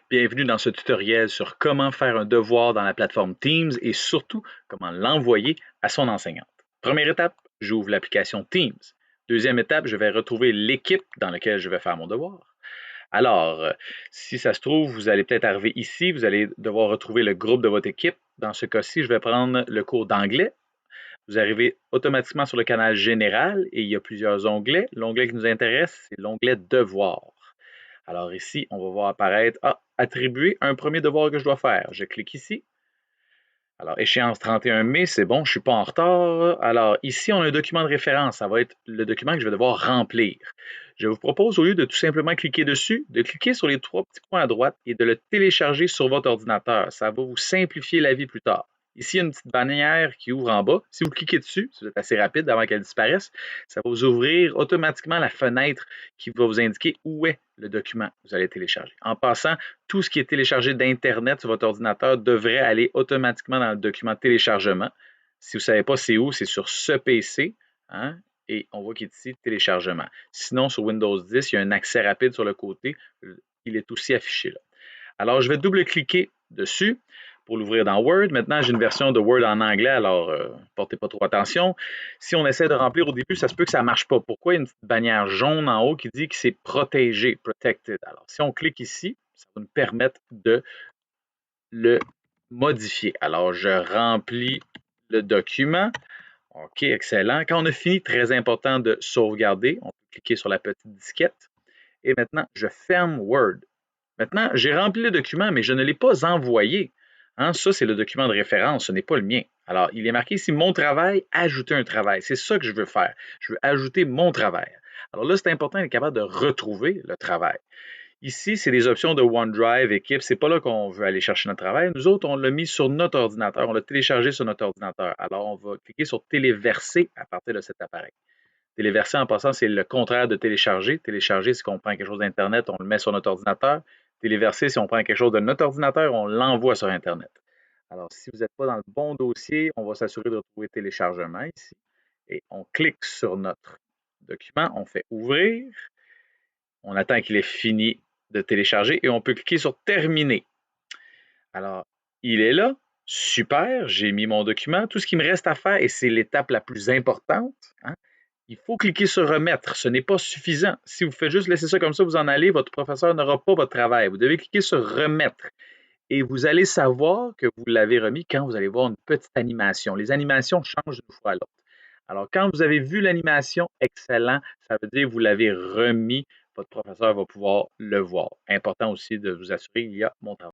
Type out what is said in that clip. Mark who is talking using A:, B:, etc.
A: Bienvenue dans ce tutoriel sur comment faire un devoir dans la plateforme Teams et surtout comment l'envoyer à son enseignante. Première étape, j'ouvre l'application Teams. Deuxième étape, je vais retrouver l'équipe dans laquelle je vais faire mon devoir. Alors, si ça se trouve, vous allez peut-être arriver ici, vous allez devoir retrouver le groupe de votre équipe. Dans ce cas-ci, je vais prendre le cours d'anglais. Vous arrivez automatiquement sur le canal général et il y a plusieurs onglets. L'onglet qui nous intéresse, c'est l'onglet Devoir. Alors ici, on va voir apparaître attribuer un premier devoir que je dois faire. Je clique ici. Alors, échéance 31 mai, c'est bon, je ne suis pas en retard. Alors, ici, on a un document de référence. Ça va être le document que je vais devoir remplir. Je vous propose, au lieu de tout simplement cliquer dessus, de cliquer sur les trois petits points à droite et de le télécharger sur votre ordinateur. Ça va vous simplifier la vie plus tard. Ici, il y a une petite bannière qui ouvre en bas. Si vous cliquez dessus, si vous êtes assez rapide avant qu'elle disparaisse, ça va vous ouvrir automatiquement la fenêtre qui va vous indiquer où est le document que vous allez télécharger. En passant, tout ce qui est téléchargé d'Internet sur votre ordinateur devrait aller automatiquement dans le document téléchargement. Si vous ne savez pas c'est où, c'est sur ce PC. Hein, et on voit qu'il est ici téléchargement. Sinon, sur Windows 10, il y a un accès rapide sur le côté. Il est aussi affiché là. Alors, je vais double-cliquer dessus pour l'ouvrir dans Word. Maintenant, j'ai une version de Word en anglais, alors portez pas trop attention. Si on essaie de remplir au début, ça se peut que ça ne marche pas. Pourquoi il y a une petite bannière jaune en haut qui dit que c'est protégé, protected? Alors, si on clique ici, ça va nous permettre de le modifier. Alors, je remplis le document. OK, excellent. Quand on a fini, très important de sauvegarder. On peut cliquer sur la petite disquette. Et maintenant, je ferme Word. Maintenant, j'ai rempli le document, mais je ne l'ai pas envoyé. Hein, ça, c'est le document de référence, ce n'est pas le mien. Alors, il est marqué ici mon travail, ajouter un travail. C'est ça que je veux faire. Je veux ajouter mon travail. Alors là, c'est important d'être capable de retrouver le travail. Ici, c'est des options de OneDrive, équipe. C'est pas là qu'on veut aller chercher notre travail. Nous autres, on l'a mis sur notre ordinateur. On l'a téléchargé sur notre ordinateur. Alors, on va cliquer sur téléverser à partir de cet appareil. Téléverser, en passant, c'est le contraire de télécharger. Télécharger, c'est qu'on prend quelque chose d'Internet, on le met sur notre ordinateur. Téléverser, si on prend quelque chose de notre ordinateur, on l'envoie sur Internet. Alors, si vous n'êtes pas dans le bon dossier, on va s'assurer de retrouver téléchargement ici. Et on clique sur notre document, on fait ouvrir. On attend qu'il ait fini de télécharger et on peut cliquer sur terminer. Alors, il est là. Super, j'ai mis mon document. Tout ce qui me reste à faire, et c'est l'étape la plus importante, hein, il faut cliquer sur remettre. Ce n'est pas suffisant. Si vous faites juste laisser ça comme ça, vous en allez, votre professeur n'aura pas votre travail. Vous devez cliquer sur remettre. Et vous allez savoir que vous l'avez remis quand vous allez voir une petite animation. Les animations changent d'une fois à l'autre. Alors, quand vous avez vu l'animation, excellent, ça veut dire que vous l'avez remis. Votre professeur va pouvoir le voir. Important aussi de vous assurer qu'il y a mon travail.